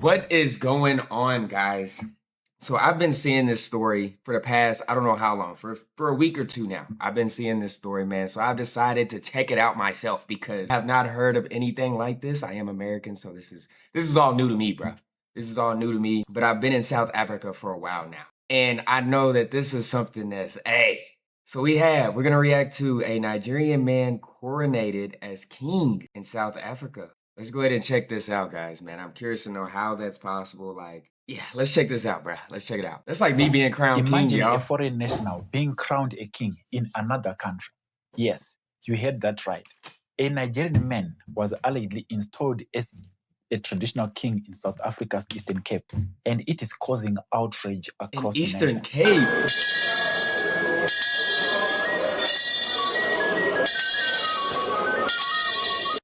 What is going on, guys? So I've been seeing this story for the past, I don't know how long, for a week or two now. I've been seeing this story, man. So I've decided to check it out myself because I have not heard of anything like this. I am American, so this is all new to me, bro. This is all new to me, but I've been in South Africa for a while now. And I know that this is something that's, hey. So we're going to react to a Nigerian man coronated as king in South Africa. Let's go ahead and check this out, guys, man. I'm curious to know how that's possible. Like, yeah, let's check this out, bro. Let's check it out. That's like me being crowned king, Imagine y'all. a foreign national being crowned a king in another country. Yes, you heard that right. A Nigerian man was allegedly installed as a traditional king in South Africa's Eastern Cape, and it is causing outrage across the Eastern nation. Cape.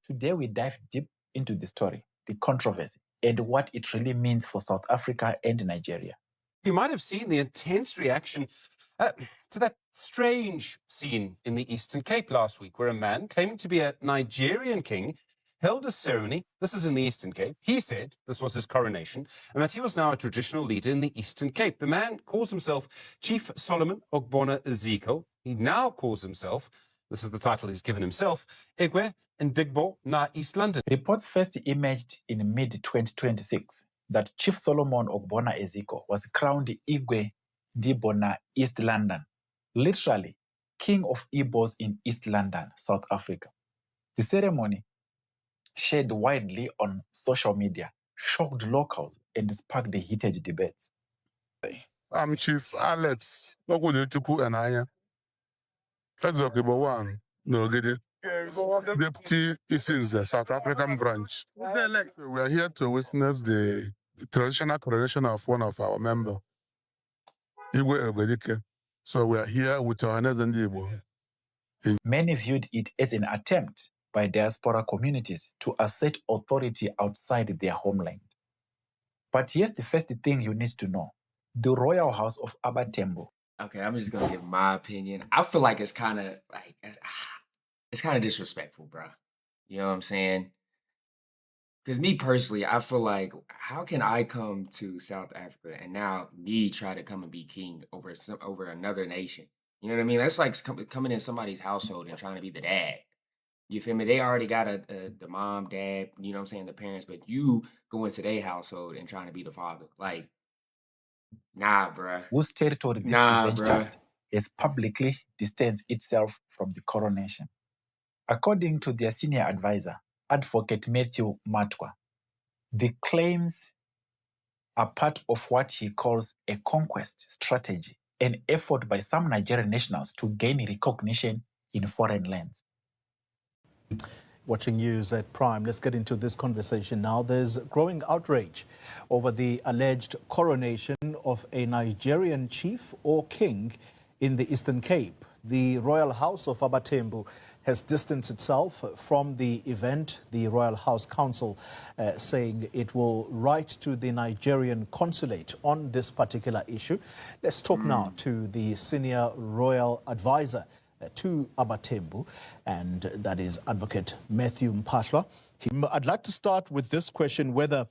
Today we dive deep into the story, the controversy, and what it really means for South Africa and Nigeria. You might have seen the intense reaction to that strange scene in the Eastern Cape last week, where a man claiming to be a Nigerian king held a ceremony. This is in the Eastern Cape. He said this was his coronation and that he was now a traditional leader in the Eastern Cape. The man calls himself Chief Solomon Ogbonna Eziko. He now calls himself, this is the title he's given himself, Igwe Ndigbo na East London. Reports first emerged in mid-2026 that Chief Solomon Ogbonna Eziko was crowned Igwe Ndigbo na East London, literally King of Igbos in East London, South Africa. The ceremony, shared widely on social media, shocked locals and sparked heated debates. I'm Chief Alex Ogudetukwu Anaya, President of Igbo One, Nogede, Deputy Isinze, South African branch. We are here to witness the traditional coronation of one of our members, Igwe Obedike. So we are here with our Igbo. Many viewed it as an attempt by diaspora communities to assert authority outside their homeland. But here's the first thing you need to know. The royal house of Abatembo. Okay, I'm just gonna give my opinion. I feel like it's kind of like it's kind of disrespectful, bro. You know what I'm saying? Because me personally, I feel like how can I come to South Africa and now me try to come and be king over another nation? You know what I mean? That's like coming in somebody's household and trying to be the dad. You feel me? They already got the mom, dad, you know what I'm saying, the parents, but you go into their household and trying to be the father. Like, nah, bruh. Whose territory this event touched has publicly distanced itself from the coronation. According to their senior advisor, Advocate Matthew Matwa, the claims are part of what he calls a conquest strategy, an effort by some Nigerian nationals to gain recognition in foreign lands. Watching news at Prime, let's get into this conversation now. There's growing outrage over the alleged coronation of a Nigerian chief or king in the Eastern Cape. The Royal House of Abatembo has distanced itself from the event, the Royal House Council saying it will write to the Nigerian consulate on this particular issue. Let's talk now to the senior royal advisor to Abatembo, and that is Advocate Matthew Mpahla. I'd like to start with this question, whether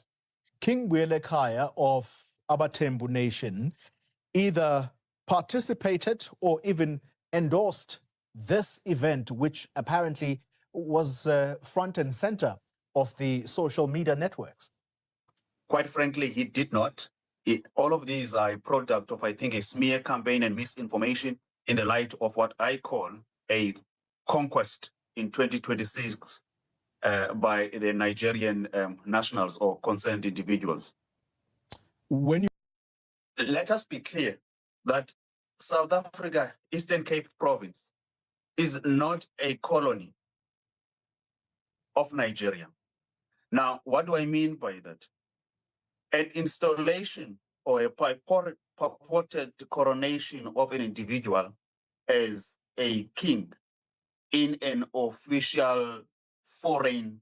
King Kaya of Abatembo Nation either participated or even endorsed this event, which apparently was front and center of the social media networks. Quite frankly, he did not. All of these are a product of, I think, a smear campaign and misinformation in the light of what I call a conquest in 2026 by the Nigerian nationals or concerned individuals. Let us be clear that South Africa, Eastern Cape Province, is not a colony of Nigeria. Now, what do I mean by that? An installation or a purported coronation of an individual as a king in an official foreign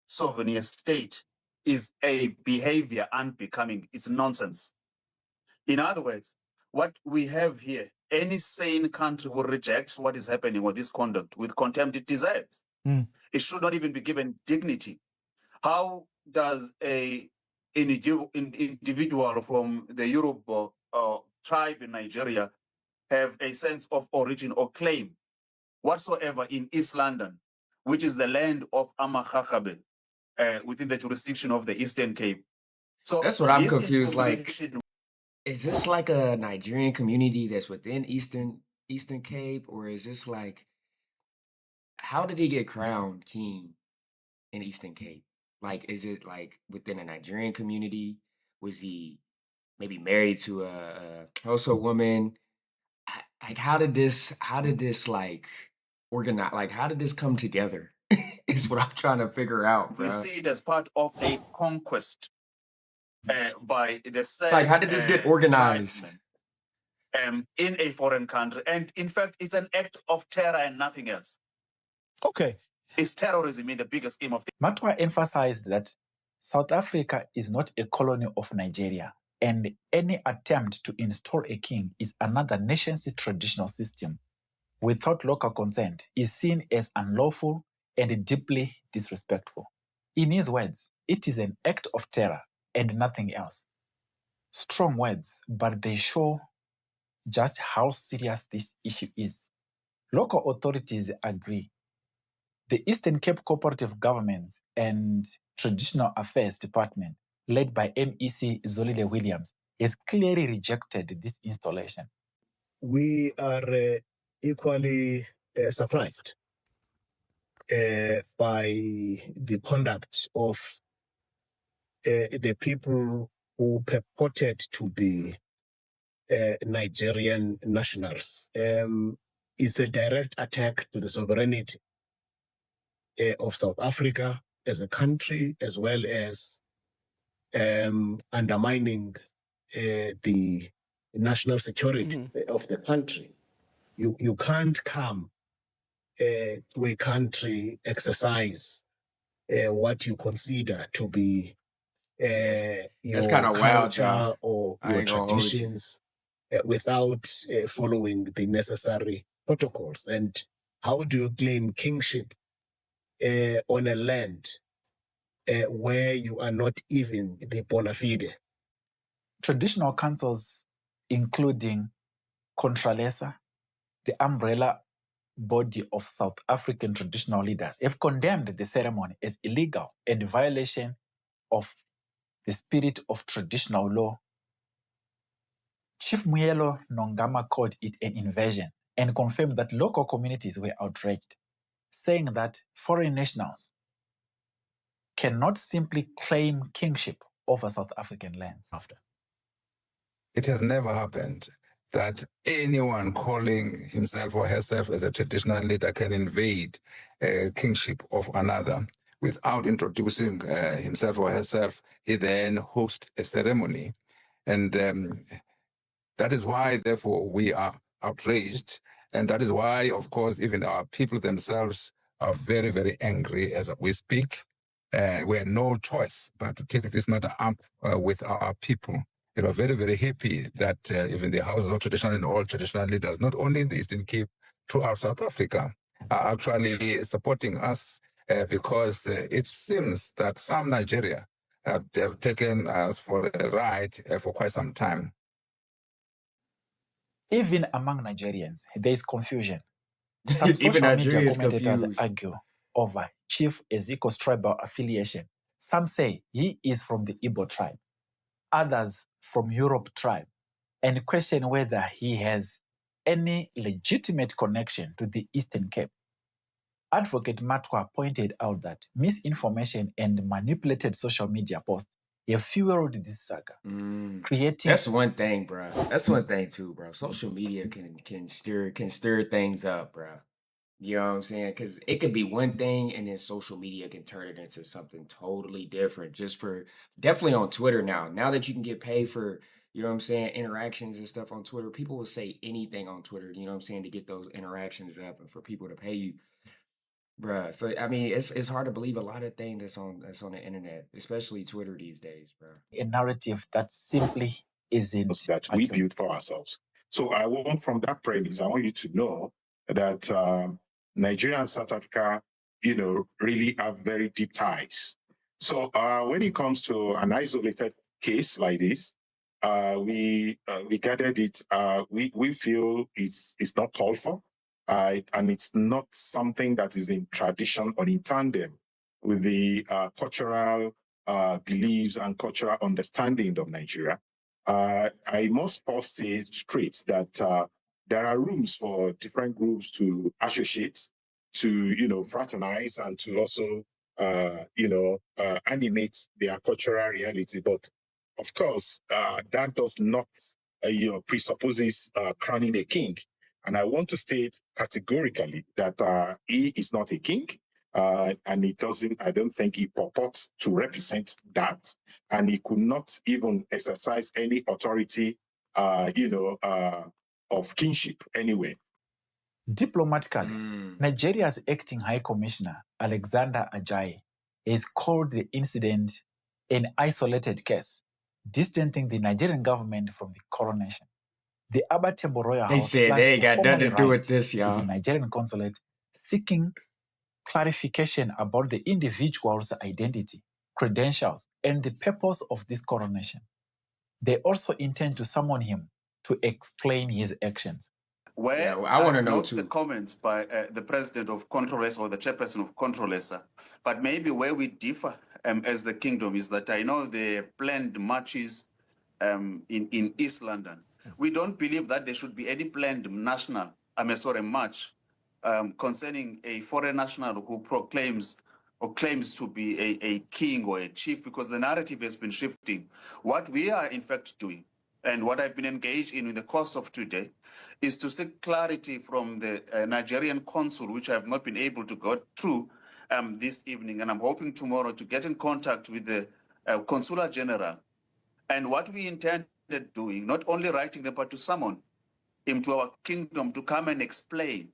sovereign state is a behavior unbecoming. It's nonsense. In other words, what we have here, any sane country will reject what is happening or this conduct with contempt it deserves. It should not even be given dignity. How does a individual from the Yoruba tribe in Nigeria have a sense of origin or claim whatsoever in East London, which is the land of Amakakabe, within the jurisdiction of the Eastern Cape. So that's what I'm this confused. Like, information- is this like a Nigerian community that's within Eastern Cape, or is this like, how did he get crowned king in Eastern Cape? Like, is it like within a Nigerian community? Was he maybe married to a Xhosa woman? Like, how did this like organize? Like, how did this come together? Is what I'm trying to figure out, we bro. see it as part of a conquest by the said, Like, how did this get organized? tribesmen, in a foreign country. And in fact, it's an act of terror and nothing else. Okay. It's terrorism in the bigger scheme of things. Matwa emphasized that South Africa is not a colony of Nigeria, and any attempt to install a king is another nation's traditional system without local consent is seen as unlawful and deeply disrespectful. In his words, it is an act of terror and nothing else. Strong words, but they show just how serious this issue is. Local authorities agree. The Eastern Cape Cooperative Government and Traditional Affairs Department, led by MEC Zolile Williams, has clearly rejected this installation. We are equally surprised by the conduct of the people who purported to be Nigerian nationals. It's a direct attack to the sovereignty of South Africa as a country, as well as undermining the national security of the country. You can't come to a country, exercise what you consider to be your kinda wild, culture y'all. or I your ain't gonna hold you. traditions without following the necessary protocols. And how do you claim kingship on a land where you are not even the bona fide? Traditional councils, including Contralesa, the umbrella body of South African traditional leaders, have condemned the ceremony as illegal and violation of the spirit of traditional law. Chief Muyelo Nongama called it an invasion and confirmed that local communities were outraged, saying that foreign nationals cannot simply claim kingship over South African lands. After. It has never happened that anyone calling himself or herself as a traditional leader can invade kingship of another without introducing himself or herself. He then hosts a ceremony. And that is why, therefore, we are outraged. And that is why, of course, even our people themselves are very, very angry as we speak. We had no choice but to take this matter up with our people. We are very, very happy that even the houses of traditional and all traditional leaders, not only in the Eastern Cape, throughout South Africa, are actually supporting us because it seems that some Nigeria have taken us for a ride for quite some time. Even among Nigerians, there is confusion. Some Even social media Nigeria's commentators confused. argue over Chief Ezeko's tribal affiliation. Some say he is from the Igbo tribe, others from Europe tribe, and question whether he has any legitimate connection to the Eastern Cape. Advocate Matwa pointed out that misinformation and manipulated social media posts have fueled this saga, creating. That's one thing, bro. That's one thing too, bro. Social media can stir things up, bro. You know what I'm saying? Because it could be one thing, and then social media can turn it into something totally different. Definitely on Twitter now. Now that you can get paid for, you know what I'm saying, interactions and stuff on Twitter, people will say anything on Twitter. You know what I'm saying, to get those interactions up and for people to pay you. Bruh, so I mean, it's hard to believe a lot of things that's on the internet, especially Twitter these days, bro. A narrative that simply isn't that we accurate. built for ourselves. So I want, from that premise, I want you to know that Nigeria and South Africa, really have very deep ties. So when it comes to an isolated case like this, we gathered it. We feel it's not called for, and it's not something that is in tradition or in tandem with the cultural beliefs and cultural understanding of Nigeria. I must first say straight that there are rooms for different groups to associate, to fraternize, and to also animate their cultural reality. But of course, that does not, presupposes crowning a king. And I want to state categorically that he is not a king. And I don't think he purports to represent that. And he could not even exercise any authority, of kingship anyway. Diplomatically, Nigeria's acting High Commissioner, Alexander Ajayi, has called the incident an isolated case, distancing the Nigerian government from the coronation. The Abattembo Royal They House said plans they ain't to got nothing formally to do with write this, to y'all. the Nigerian consulate seeking clarification about the individual's identity, credentials, and the purpose of this coronation. They also intend to summon him to explain his actions. Where Yeah, well, I wanna know note too. the comments by the president of Controlesa or the chairperson of Controlesa, but maybe where we differ as the kingdom is that I know they planned marches in East London. We don't believe that there should be any planned march concerning a foreign national who proclaims or claims to be a king or a chief, because the narrative has been shifting. What we are in fact doing, and what I've been engaged in the course of today, is to seek clarity from the Nigerian consul, which I have not been able to go through this evening. And I'm hoping tomorrow to get in contact with the consular general. And what we intended doing, not only writing them, but to summon him to our kingdom to come and explain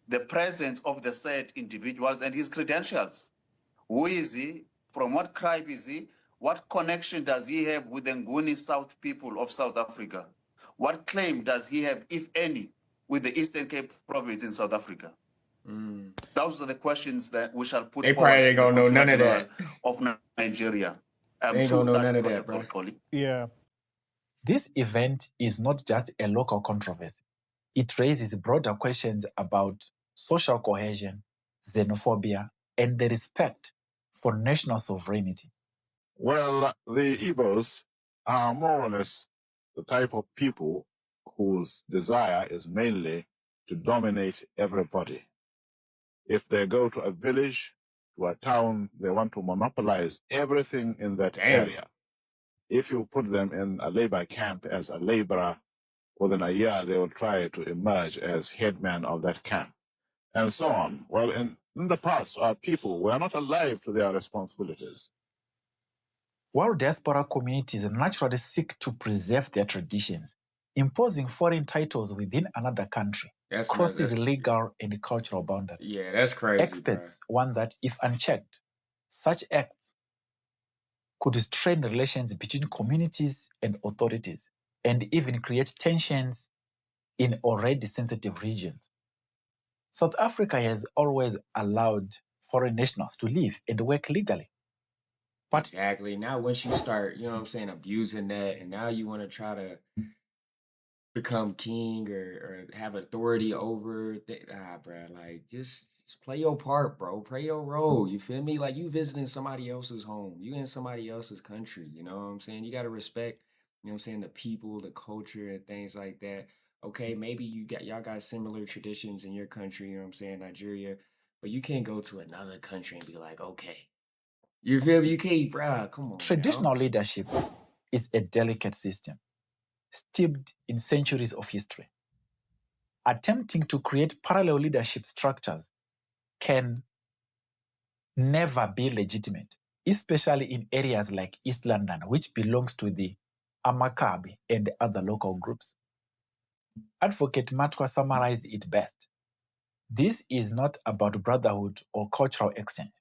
the presence of the said individuals and his credentials. Who is he? From what tribe is he? What connection does he have with the Nguni South people of South Africa? What claim does he have, if any, with the Eastern Cape province in South Africa? Those are the questions that we shall put They forward probably ain't to the gonna know Consular none of General that. of Nigeria They ain't through gonna know that none of that, protocol, bro. Collie. Yeah. This event is not just a local controversy. It raises broader questions about social cohesion, xenophobia, and the respect for national sovereignty. Well, the Igbos are more or less the type of people whose desire is mainly to dominate everybody. If they go to a village, to a town, they want to monopolize everything in that area. If you put them in a labor camp as a laborer, within a year they will try to emerge as headman of that camp, and so on. Well, in the past, our people were not alive to their responsibilities. While diaspora communities naturally seek to preserve their traditions, imposing foreign titles within another country crosses legal and cultural boundaries. Yeah, that's crazy. Experts warn that if unchecked, such acts could strain relations between communities and authorities and even create tensions in already sensitive regions. South Africa has always allowed foreign nationals to live and work legally. But exactly. Now, once you start, abusing that, and now you want to try to become king or have authority over, bro, like just play your part, bro. Play your role. You feel me? Like you visiting somebody else's home, you in somebody else's country. You know what I'm saying? You got to respect, the people, the culture, and things like that. Okay, maybe y'all got similar traditions in your country. You know what I'm saying, Nigeria, but you can't go to another country and be like, okay. You feel me? You can't, bro. Come on. Traditional leadership is a delicate system, steeped in centuries of history. Attempting to create parallel leadership structures can never be legitimate, especially in areas like East London, which belongs to the Amakabi and other local groups. Advocate Matwa summarized it best. This is not about brotherhood or cultural exchange.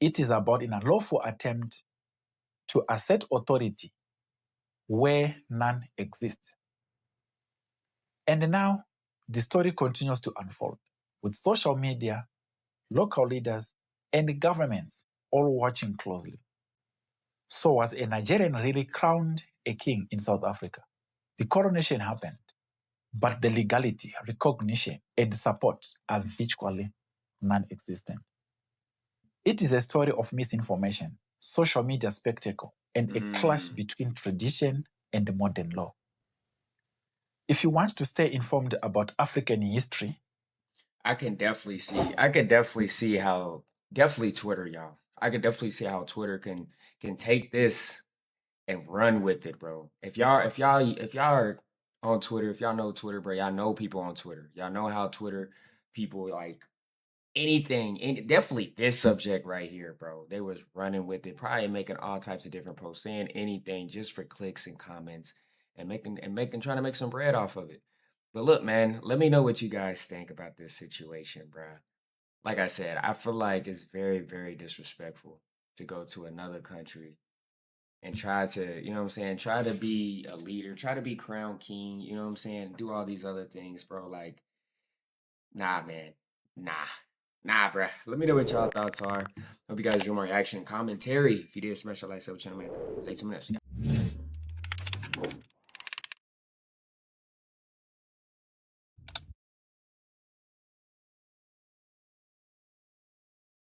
It is about an unlawful attempt to assert authority where none exists. And now, the story continues to unfold, with social media, local leaders, and governments all watching closely. So was a Nigerian really crowned a king in South Africa? The coronation happened, but the legality, recognition, and support are virtually non-existent. It is a story of misinformation, social media spectacle, and a clash between tradition and modern law. If you want to stay informed about African history, I could definitely see how Twitter, y'all. I could definitely see how Twitter can take this and run with it, bro. If y'all are on Twitter, if y'all know Twitter, bro, y'all know people on Twitter. Y'all know how Twitter people like anything, and definitely this subject right here, bro. They was running with it, probably making all types of different posts, saying anything just for clicks and comments, and trying to make some bread off of it. But look, man, let me know what you guys think about this situation, bro. Like I said, I feel like it's very, very disrespectful to go to another country and try to, you know what I'm saying, try to be a leader, try to be crown king, you know what I'm saying, do all these other things, bro. Like, nah, man. Nah. Nah, bruh. Let me know what y'all thoughts are. Hope you guys enjoy my reaction and commentary. If you did, smash that like, sub channel, man. Stay tuned next.